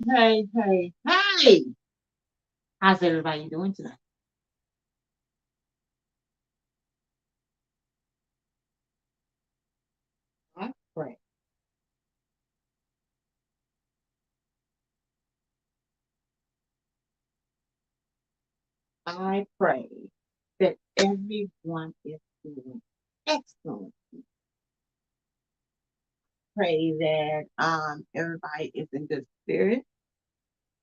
Hey. How's everybody doing tonight? I pray. I pray that everyone is doing excellent. Pray that everybody is in good spirit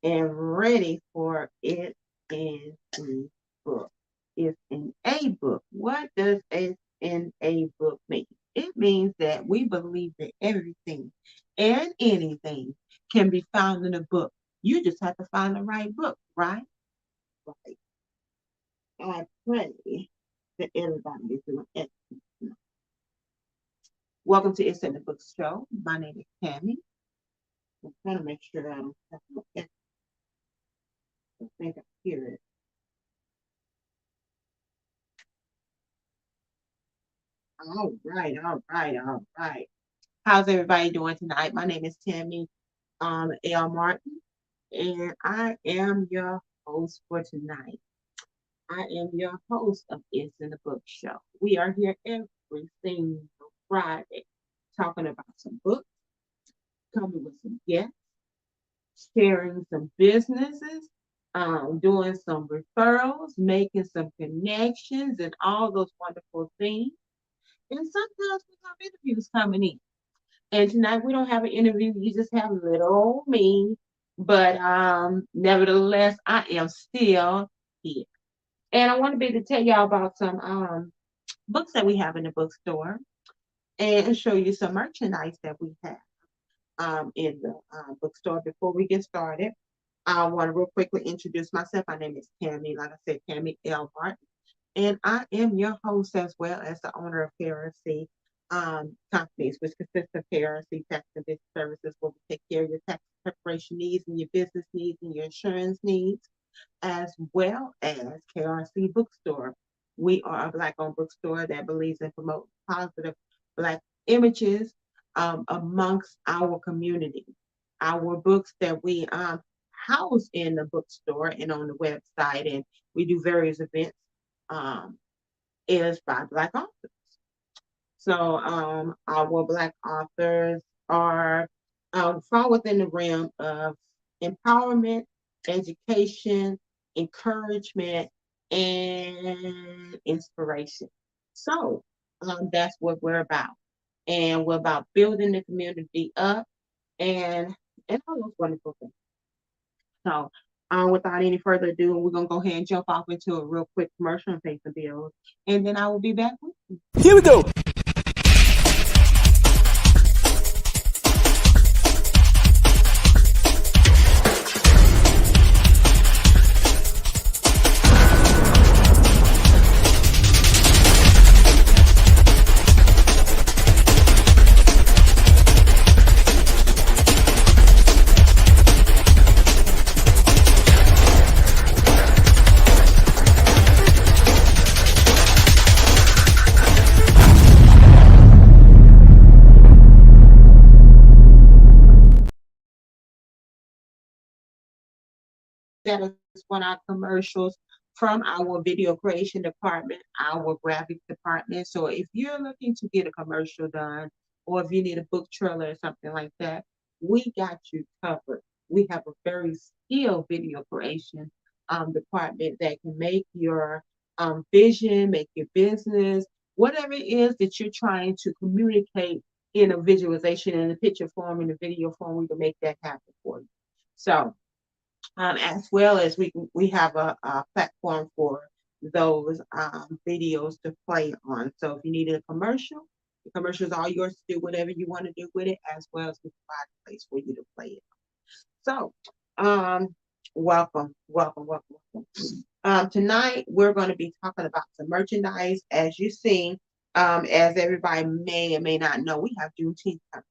and ready for it in the book. It's in a book. What does it in a book mean? It means that we believe that everything and anything can be found in a book. You just have to find the right book, right? Right. I pray that everybody is doing excellent. Welcome to It's in the Book Show. My name is Tammy. I'm trying to make sure I don't have no echo. I think I hear it. All right. How's everybody doing tonight? My name is Tammy L. Martin, and I am your host for tonight. I am your host of It's in the Book Show. We are here every single Friday talking about some books, coming with some guests, sharing some businesses, doing some referrals, making some connections, and all those wonderful things. And sometimes we have interviews coming in. And tonight we don't have an interview, you just have little old me. But nevertheless, I am still here. And I want to be able to tell y'all about some books that we have in the bookstore and show you some merchandise that we have in the bookstore. Before we get started, I want to real quickly introduce myself. My name is Tammy, like I said, Tammy L. Martin, and I am your host as well as the owner of KRC companies, which consists of KRC Tax and Business Services, where we take care of your tax preparation needs and your business needs and your insurance needs, as well as KRC Bookstore. We are a Black-owned bookstore that believes in promoting positive Black images amongst our community. Our books that we house in the bookstore and on the website, and we do various events, um, is by Black authors. So our Black authors are fall within the realm of empowerment, education, encouragement, and inspiration. So that's what we're about. And we're about building the community up and all those wonderful things. So without any further ado, we're gonna go ahead and jump off into a real quick commercial and pay the bills. And then I will be back with you. Here we go. That is one of our commercials from our video creation department, our graphic department. So if you're looking to get a commercial done, or if you need a book trailer or something like that, we got you covered. We have a very skilled video creation department that can make your vision, make your business, whatever it is that you're trying to communicate in a visualization, in a picture form, in a video form, we can make that happen for you. So as well as we have a platform for those videos to play on. So if you need a commercial, the commercial is all yours to do whatever you want to do with it, as well as we provide a place for you to play it. So welcome. Tonight we're going to be talking about some merchandise. As you see, as everybody may or may not know, we have Juneteenth coming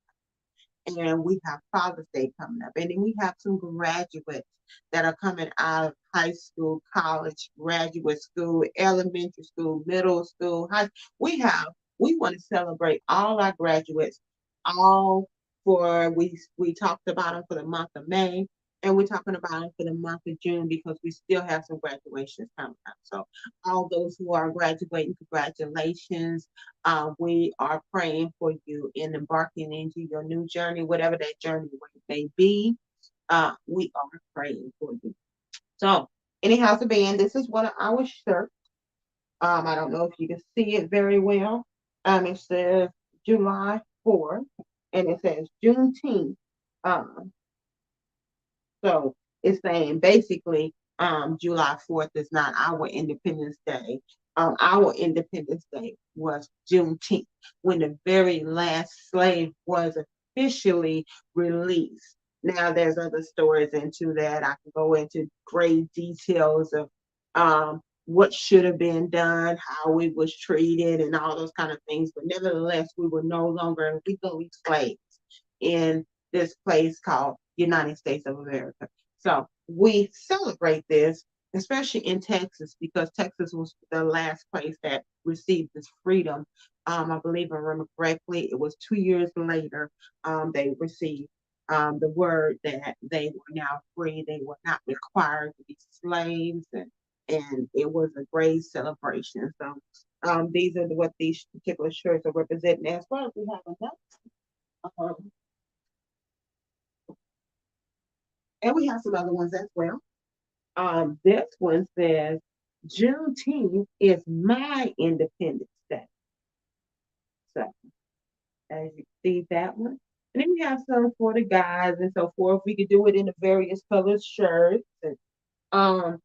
and we have Father's Day coming up, and then we have some graduates that are coming out of high school, college, graduate school, elementary school, middle school, high. We have we want to celebrate all our graduates, all for we talked about them for the month of May. And we're talking about it for the month of June because we still have some graduations coming up. So all those who are graduating, congratulations. We are praying for you in embarking into your new journey, whatever that journey may be. We are praying for you. So anyhow, the band, this is one of our shirts. I don't know if you can see it very well. It says July 4th, and it says Juneteenth. Um, so it's saying basically, July 4th is not our Independence Day. Our Independence Day was Juneteenth, when the very last slave was officially released. Now there's other stories into that. I can go into great details of what should have been done, how we was treated, and all those kind of things. But nevertheless, we were no longer legally slaves in this place called United States of America. So we celebrate this, especially in Texas, because Texas was the last place that received this freedom. I believe, if I remember correctly, it was 2 years later they received the word that they were now free. They were not required to be slaves, and it was a great celebration. So these are what these particular shirts are representing. As well as we have another, and we have some other ones as well. This one says, Juneteenth is my Independence Day. So, as you see that one. And then we have some for the guys and so forth. We could do it in the various colored shirts. And um,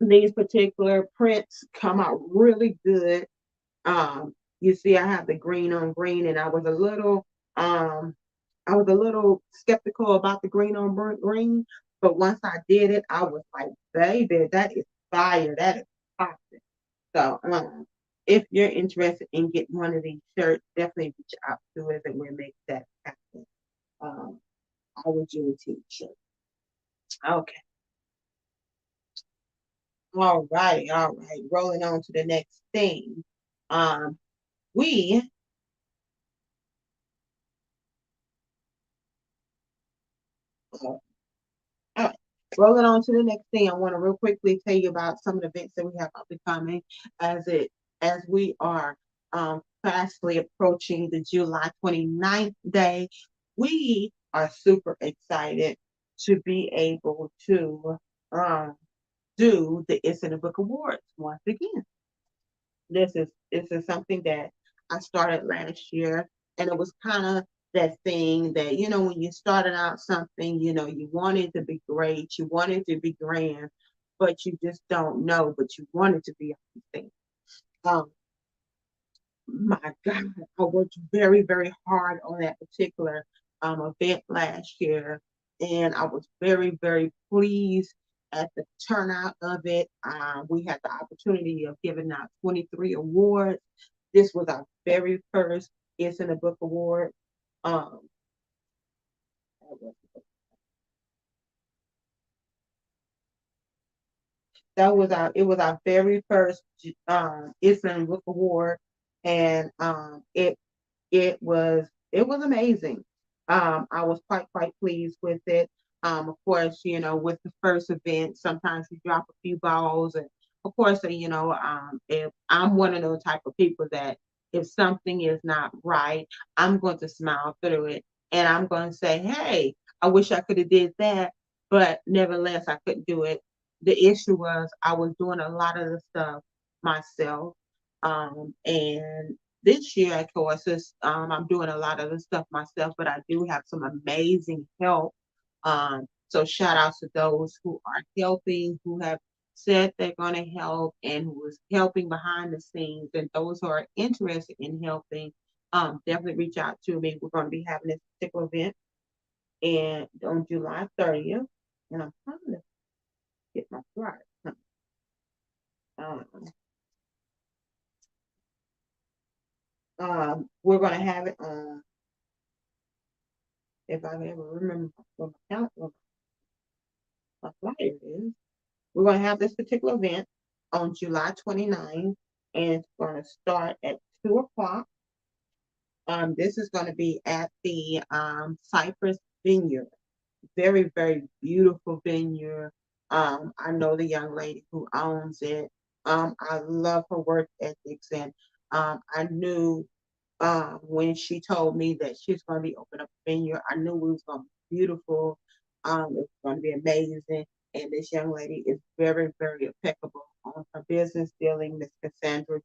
these particular prints come out really good. You see, I have the green on green, and um, I was a little skeptical about the green on green, but once I did it, I was like, baby, that is fire. That is awesome. So, if you're interested in getting one of these shirts, definitely reach out to us and we'll make that happen. Um, our Juneteenth shirt. Okay. All right. Rolling on to the next thing. Um, we uh, All right. Rolling on to the next thing, I want to real quickly tell you about some of the events that we have up and coming as we are fastly approaching the July 29th day. We are super excited to be able to um, do the It's in the Book Awards once again. This is something that I started last year, and it was kind of that thing that when you started out something, you want it to be great, you want it to be grand, but you just don't know, but you want it to be everything. Um, my God, I worked very, very hard on that particular event last year, and I was very, very pleased at the turnout of it. We had the opportunity of giving out 23 awards. This was our very first It's in a Book award. Um, it was our very first It's in a Book award, and it was amazing. I was quite pleased with it. Of course, with the first event, sometimes you drop a few balls, and of course, if I'm one of those type of people that if something is not right, I'm going to smile through it, and I'm going to say, "Hey, I wish I could have did that," but nevertheless, I couldn't do it. The issue was I was doing a lot of the stuff myself, and this year, of course, I'm doing a lot of the stuff myself, but I do have some amazing help. So shout out to those who are helping, who have said they're going to help, and who is helping behind the scenes, and those who are interested in helping. Definitely reach out to me. We're going to be having this particular event and on July 30th, and I'm trying to get my flyer. Um, we're going to have it on, if I can ever remember what my count, what my flyer is. We're going to have this particular event on July 29th, and it's going to start at 2 o'clock. This is going to be at the Cypress Vineyard. Very, very beautiful vineyard. I know the young lady who owns it. I love her work ethics, and I knew when she told me that she's going to be opening up a vineyard, I knew it was going to be beautiful. It was going to be amazing. And this young lady is very, very impeccable on her business dealing. Miss Cassandra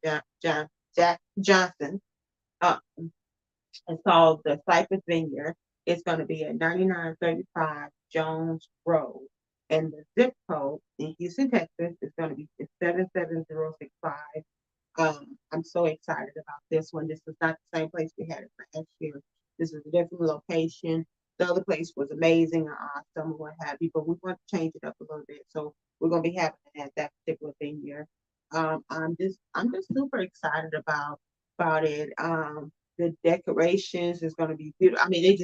Johnson. Uh, it's called the Cypress Vineyard. It's going to be at 9935 Jones Road. And the zip code in Houston, Texas is going to be 77065. I'm so excited about this one. This is not the same place we had it last year. This is a different location. The other place was amazing and awesome, what have you, but we want to change it up a little bit. So we're going to be having it at that particular vineyard. I'm just super excited about it. The decorations is going to be beautiful. I mean,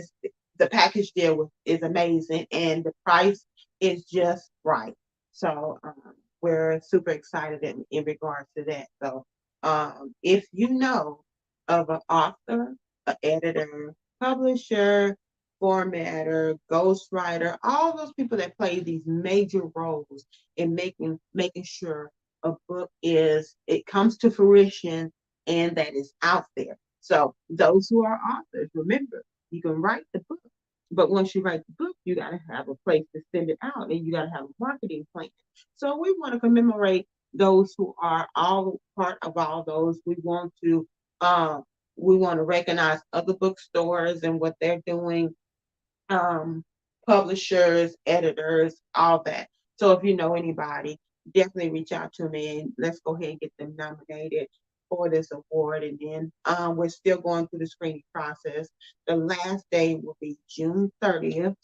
the package deal is amazing, and the price is just right. So we're super excited in regards to that. So if you know of an author, an editor, publisher, formatter, ghostwriter, all those people that play these major roles in making sure a book it comes to fruition and that is out there. So those who are authors, remember, you can write the book, but once you write the book, you got to have a place to send it out, and you got to have a marketing plan. So we want to commemorate those who are all part of all those. Um, we want to recognize other bookstores and what they're doing, um, publishers, editors, all that. So if you know anybody, definitely reach out to me and let's go ahead and get them nominated for this award. And then we're still going through the screening process. The last day will be June 30th.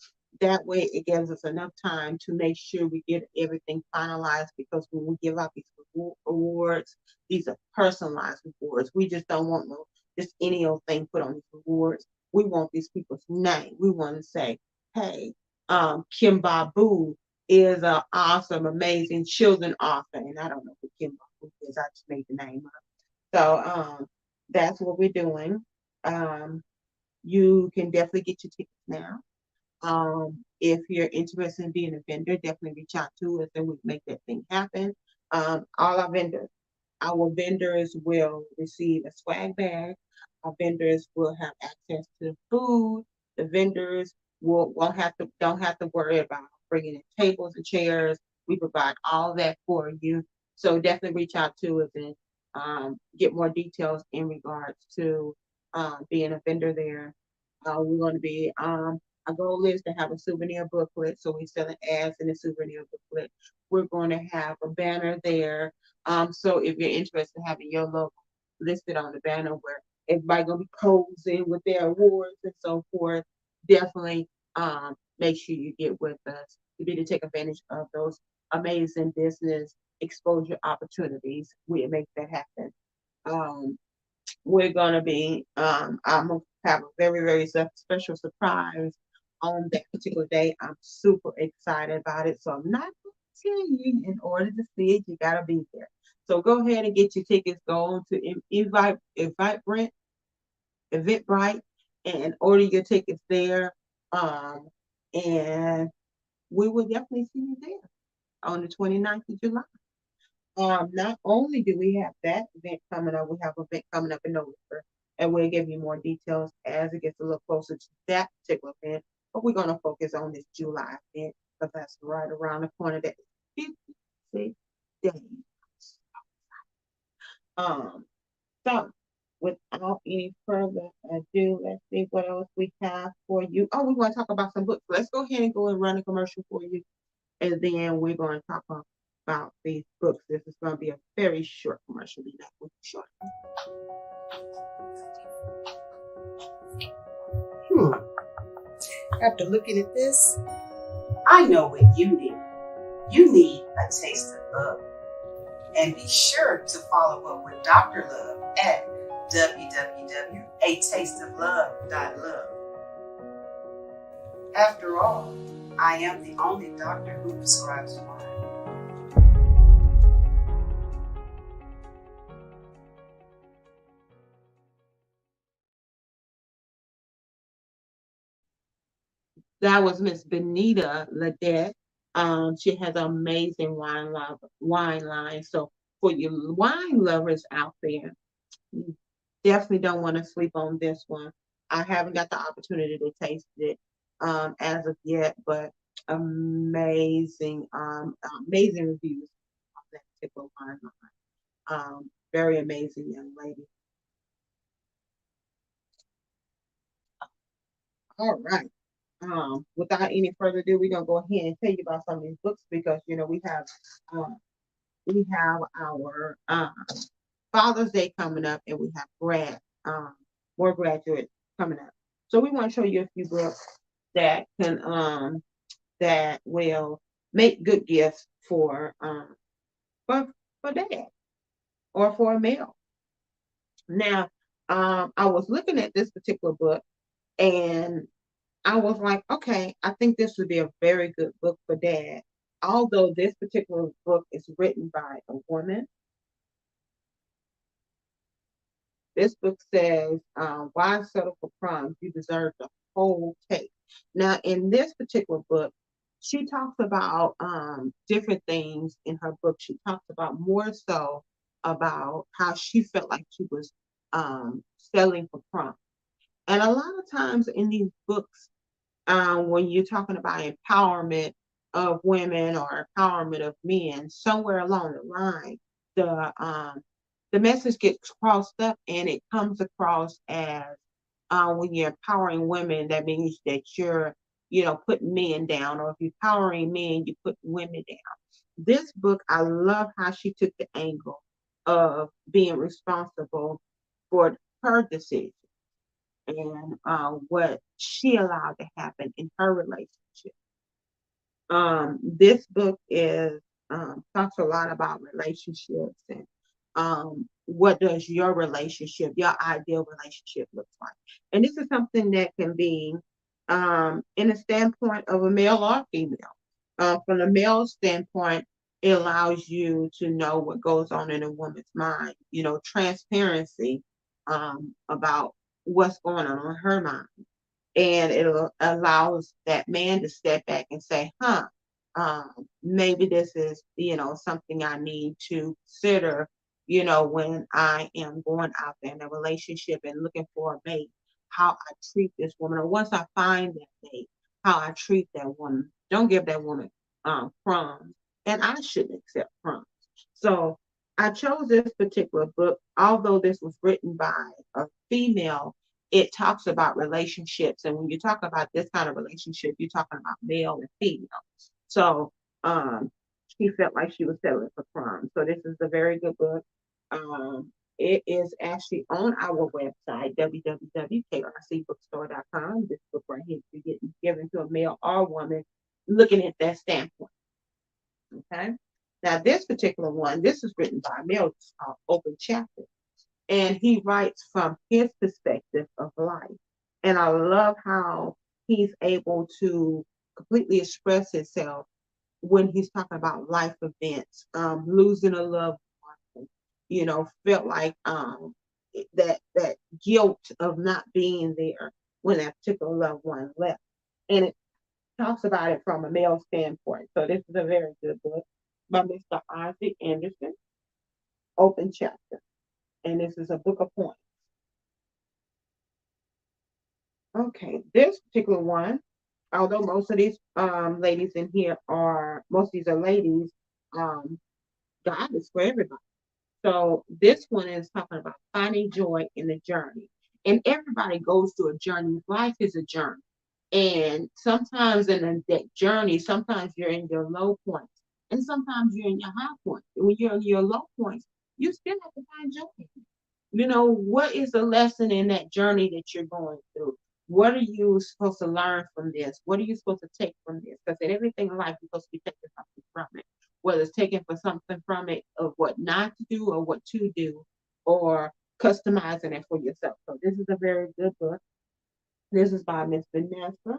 That way, it gives us enough time to make sure we get everything finalized, because when we give out these awards, these are personalized awards. We just don't want just any old thing put on these awards. We want these people's name. We want to say, hey, Kim Babu is an awesome, amazing children author. And I don't know who Kim Babu is. I just made the name up. So that's what we're doing. Um, you can definitely get your tickets now. If you're interested in being a vendor, definitely reach out to us and we make that thing happen. All our vendors will receive a swag bag. Our vendors will have access to food. The vendors won't have to don't have to worry about bringing in tables and chairs. We provide all that for you. So definitely reach out to us and get more details in regards to being a vendor there. We're going to be our goal is to have a souvenir booklet. So we're selling ads in the souvenir booklet. We're going to have a banner there. So if you're interested in having your logo listed on the banner where everybody gonna be posing with their awards and so forth, definitely make sure you get with us. You need to take advantage of those amazing business exposure opportunities. We make that happen. Um, we're gonna be I'm gonna have a very, very special surprise on that particular day. I'm super excited about it. So I'm not gonna tell you. In order to see it, you gotta be there. So go ahead and get your tickets. Go on to Eventbrite and order your tickets there. Um, and we will definitely see you there on the 29th of July. Not only do we have that event coming up, we have an event coming up in November, and we'll give you more details as it gets a little closer to that particular event. But we're going to focus on this July event because that's right around the corner. That is 56 days. Um, so without any further ado, let's see what else we have for you. Oh, we want to talk about some books. Let's go ahead and go and run a commercial for you, and then we're going to talk about these books. This is going to be a very short commercial. Be back with you shortly. After looking at this, I know what you need. You need a taste of love. And be sure to follow up with Dr. Love at www.atasteoflove.love. After all, I am the only doctor who prescribes wine. That was Miss Benita Ledette. She has an amazing wine line. So for you wine lovers out there, you definitely don't want to sleep on this one. I haven't got the opportunity to taste it as of yet, but amazing, amazing reviews on that particular wine line. Very amazing young lady. All right. Without any further ado, we're gonna go ahead and tell you about some of these books because um, we have our Father's Day coming up, and we have more graduates coming up. So we want to show you a few books that can that will make good gifts for for dad or for a male. Now, I was looking at this particular book and I was like, okay, I think this would be a very good book for dad. Although this particular book is written by a woman, this book says, Why Settle for Crumbs? You Deserve the Whole Cake. Now, in this particular book, she talks about different things in her book. She talks about more so about how she felt like she was settling for crumbs. And a lot of times in these books, when you're talking about empowerment of women or empowerment of men, somewhere along the line, the um, the message gets crossed up and it comes across as when you're empowering women, that means that you're, putting men down, or if you're empowering men, you put women down. This book, I love how she took the angle of being responsible for her decision and what she allowed to happen in her relationship. This book is talks a lot about relationships and what does your ideal relationship looks like. And this is something that can be in a standpoint of a male or female. From the male standpoint, it allows you to know what goes on in a woman's mind, transparency about what's going on in her mind, and it allows that man to step back and say, maybe this is, something I need to consider, when I am going out there in a relationship and looking for a mate, how I treat this woman, or once I find that mate, how I treat that woman. Don't give that woman crumbs, and I shouldn't accept crumbs. So I chose this particular book, although this was written by a female. It talks about relationships, and when you talk about this kind of relationship, you're talking about male and female. So um, she felt like she was settling for crumbs. So this is a very good book. It is actually on our website, www.krcbookstore.com. This book right here is getting given to a male or woman looking at that standpoint. Okay. Now, this particular one, this is written by a male, it's called Open Chapter, and he writes from his perspective of life. And I love how he's able to completely express himself when he's talking about life events, losing a loved one, felt like that guilt of not being there when that particular loved one left. And it talks about it from a male standpoint. So this is a very good book by Mr. Isaac Anderson, Open Chapter. And this is a book of poems. Okay, this particular one, although most of these ladies in here most of these are ladies, um, God is for everybody. So this one is talking about finding joy in the journey. And everybody goes through a journey. Life is a journey. And sometimes that journey, sometimes you're in your low points. And sometimes you're in your high points. And when you're in your low points, you still have to find joy. What is the lesson in that journey that you're going through? What are you supposed to learn from this? What are you supposed to take from this? Because in everything in life, you're supposed to be taking something from it, whether it's taking for something from it of what not to do or what to do, or customizing it for yourself. So this is a very good book. This is by Miss Vanessa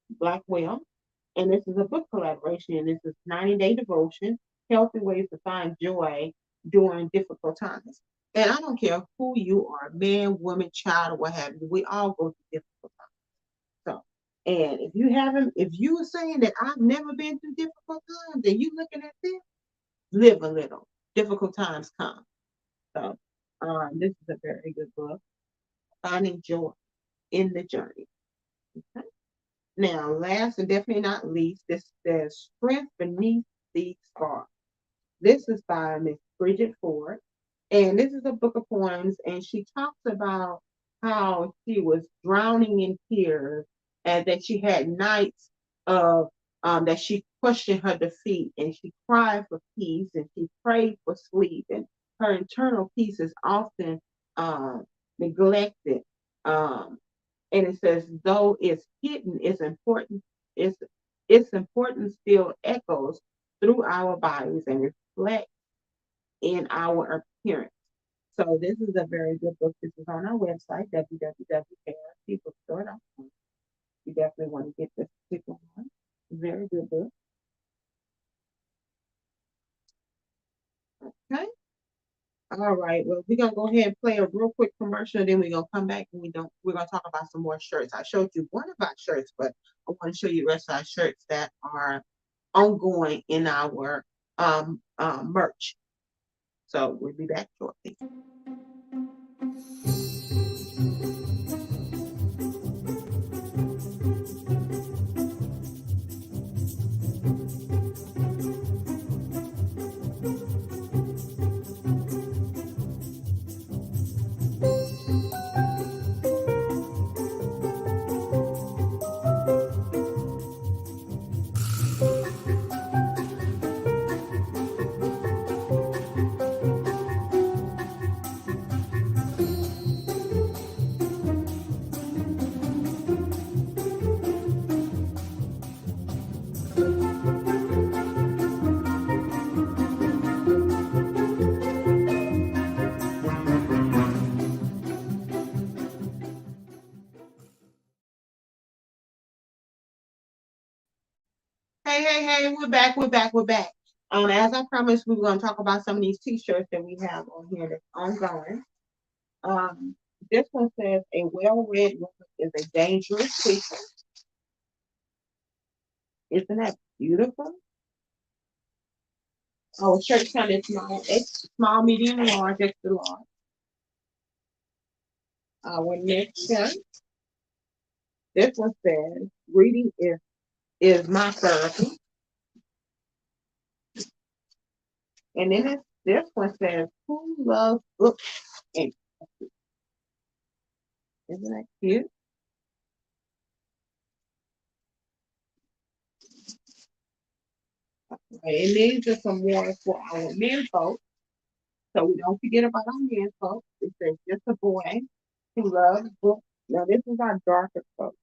Blackwell, and this is a book collaboration. And this is 90-day devotion, healthy ways to find joy during difficult times. And I don't care who you are, man, woman, child, or what have you. We all go through difficult times. So, And if you haven't, if you were saying that I've never been through difficult times, and you looking at this, live a little. Difficult times come. So, this is a very good book. Finding joy in the journey. Okay? Now, last and definitely not least, this says Strength Beneath the Scar. This is by Miss Bridget Ford. And this is a book of poems, and she talks about how she was drowning in tears and that she had nights of that she questioned her defeat and she cried for peace and she prayed for sleep, and her internal peace is often um, neglected. Um, and it says, though it's hidden, it's important. It's its importance still echoes through our bodies and reflects in our appearance. So this is a very good book. This is on our website, www.krcbookstore.com. You definitely want to get this particular one. Very good book. Okay. All right. Well, we're gonna go ahead and play a real quick commercial, and then we're gonna come back and we're gonna talk about some more shirts. I showed you one of our shirts, but I want to show you the rest of our shirts that are ongoing in our merch. So we'll be back shortly. Hey, hey, hey, we're back, we're back, we're back. As I promised, we were going to talk about some of these t-shirts that we have on here that's ongoing. Um, this one says, a well-read woman is a dangerous creature. Isn't that beautiful? Oh, shirt kind of small, small, medium, large, extra large. Our next shirt, this one says, reading is my therapy. And then this one says, who loves books? And isn't that cute? Okay, and these are some more for our men folks. So we don't forget about our men folks. It says just a boy who loves books. Now this is our darker folks.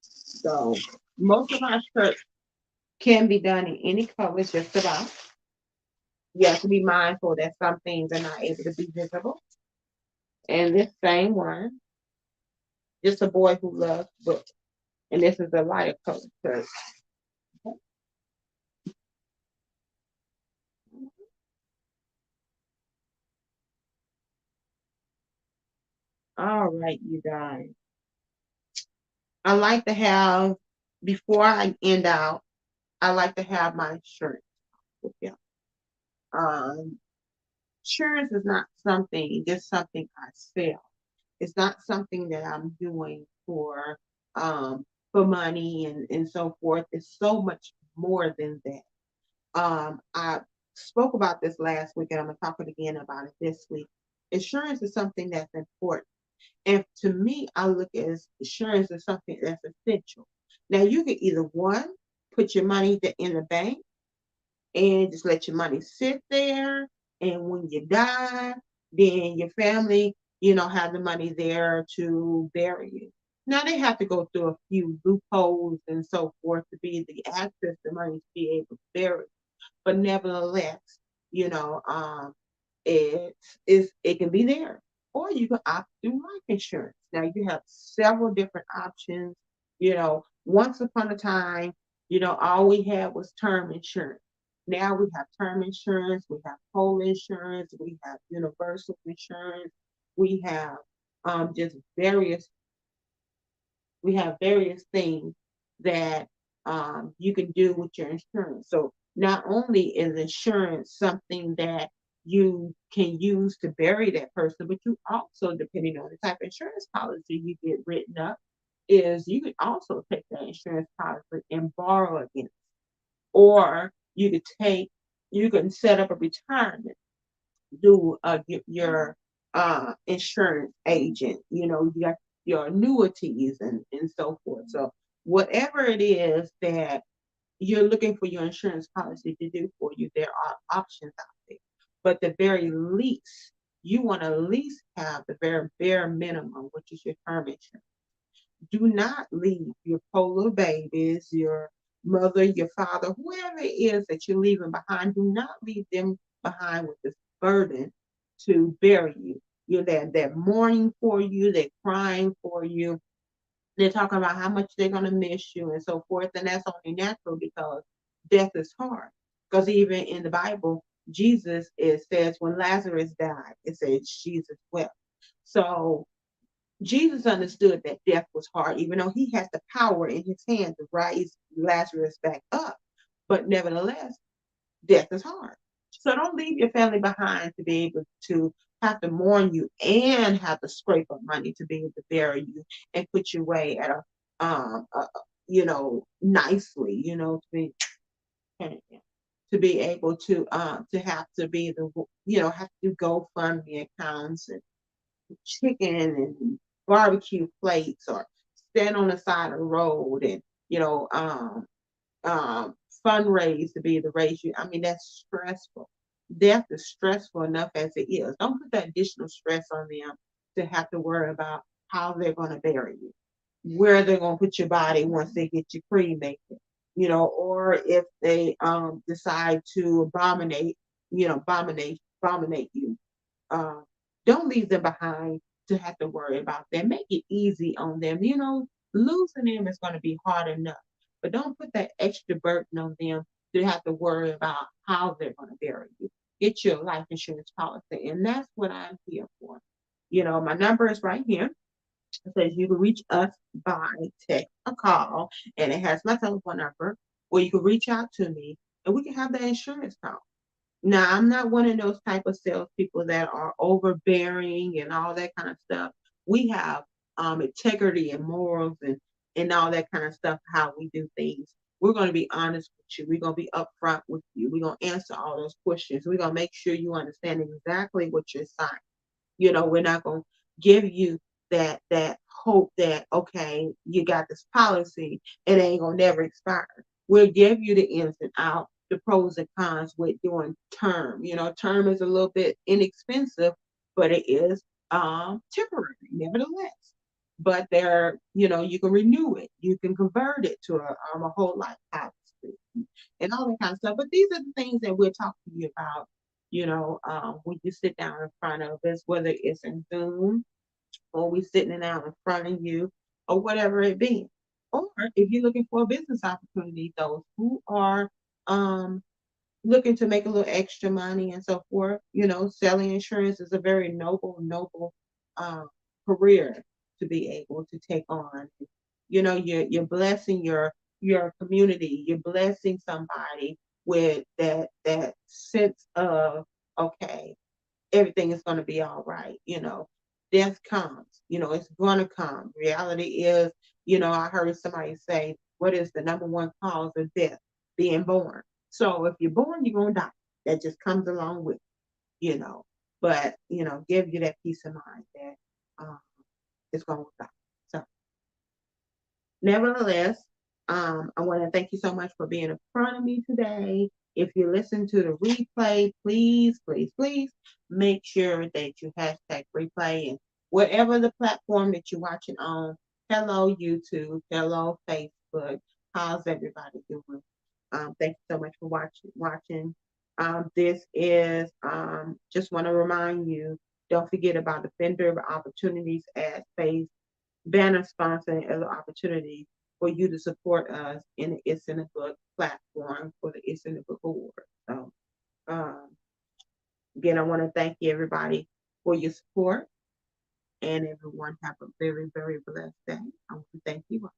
So most of our shirts can be done in any color, just about. You have to be mindful that some things are not able to be visible. And this same one, just a boy who loves books. And this is a lighter color shirt. All right, you guys. I like to have, before I end out, I like to have my shirt with them. Um, Insurance is not something, just something I sell. It's not something that I'm doing for money and so forth. It's so much more than that. I spoke about this last week, and I'm gonna talk again about it this week. Insurance is something that's important. And to me, I look at insurance as something that's essential. Now you can either one, put your money in the bank and just let your money sit there. And when you die, then your family, have the money there to bury you. Now they have to go through a few loopholes and so forth to be the access the money to be able to bury. But nevertheless, you know, it can be there. Or you can opt through life insurance. Now you have several different options. Once upon a time, all we had was term insurance. Now we have term insurance, we have whole insurance, we have universal insurance, we have just various We have various things that you can do with your insurance. So not only is insurance something that you can use to bury that person, but you also, depending on the type of insurance policy you get written up, is you can also take that insurance policy and borrow against, or you can set up a retirement do your insurance agent. You got your annuities and so forth. So whatever it is that you're looking for your insurance policy to do for you, there are options out there. But the very least, you want to at least have the very bare minimum, which is your term insurance. Do not leave your poor little babies, your mother, your father, whoever it is that you're leaving behind. Do not leave them behind with this burden to bury you. They're mourning for you, they're crying for you, they're talking about how much they're going to miss you and so forth. And that's only natural because death is hard. Because even in the Bible, Jesus, it says when Lazarus died, it says Jesus wept. So Jesus understood that death was hard, even though he has the power in his hand to raise Lazarus back up. But nevertheless, death is hard. So don't leave your family behind to be able to have to mourn you and have to scrape up money to be able to bury you and put you away at nicely, to be able to have to be have to do GoFundMe accounts and chicken and barbecue plates, or stand on the side of the road and you know um um fundraise to be the raise you. I mean, that's stressful. Death is stressful enough as it is. Don't put that additional stress on them to have to worry about how they're going to bury you, where they're going to put your body once they get you cremated, or if they decide to abominate you. uh, don't leave them behind to have to worry about that. Make it easy on them. Losing them is going to be hard enough, but don't put that extra burden on them to have to worry about how they're going to bury you. Get your life insurance policy, and that's what I'm here for. My number is right here. It says you can reach us by text or call, and it has my telephone number, or you can reach out to me, and we can have that insurance call. Now, I'm not one of those type of salespeople that are overbearing and all that kind of stuff. We have integrity and morals and all that kind of stuff, how we do things. We're going to be honest with you. We're going to be upfront with you. We're going to answer all those questions. We're going to make sure you understand exactly what you're signing. We're not going to give you that hope that, okay, you got this policy, it ain't gonna never expire. We'll give you the ins and out, the pros and cons with doing term. Term is a little bit inexpensive, but it is temporary nevertheless. But you can renew it, you can convert it to a whole life policy and all that kind of stuff. But these are the things that we're talking to you about, when you sit down in front of us, whether it's in Zoom or we sitting down in front of you or whatever it be. Or if you're looking for a business opportunity, those who are looking to make a little extra money and so forth, selling insurance is a very noble uh, career to be able to take on. You're blessing your community. You're blessing somebody with that sense of, okay, everything is going to be all right. Death comes, it's going to come. Reality is, I heard somebody say, what is the number one cause of death? Being born. So if you're born, you're going to die. That just comes along with, but, give you that peace of mind that um, it's going to work out. So nevertheless, I want to thank you so much for being in front of me today. If you listen to the replay, please, please, please make sure that you hashtag replay and whatever the platform that you're watching on. Hello, YouTube. Hello, Facebook. How's everybody doing? Thank you so much for watching. This is just want to remind you, don't forget about the vendor opportunities as space banner sponsoring other opportunities for you to support us in the It's in the Book platform for the It's in the Book Award. So, um, again, I want to thank you, everybody, for your support. and everyone have a very, very blessed day. I want to thank you.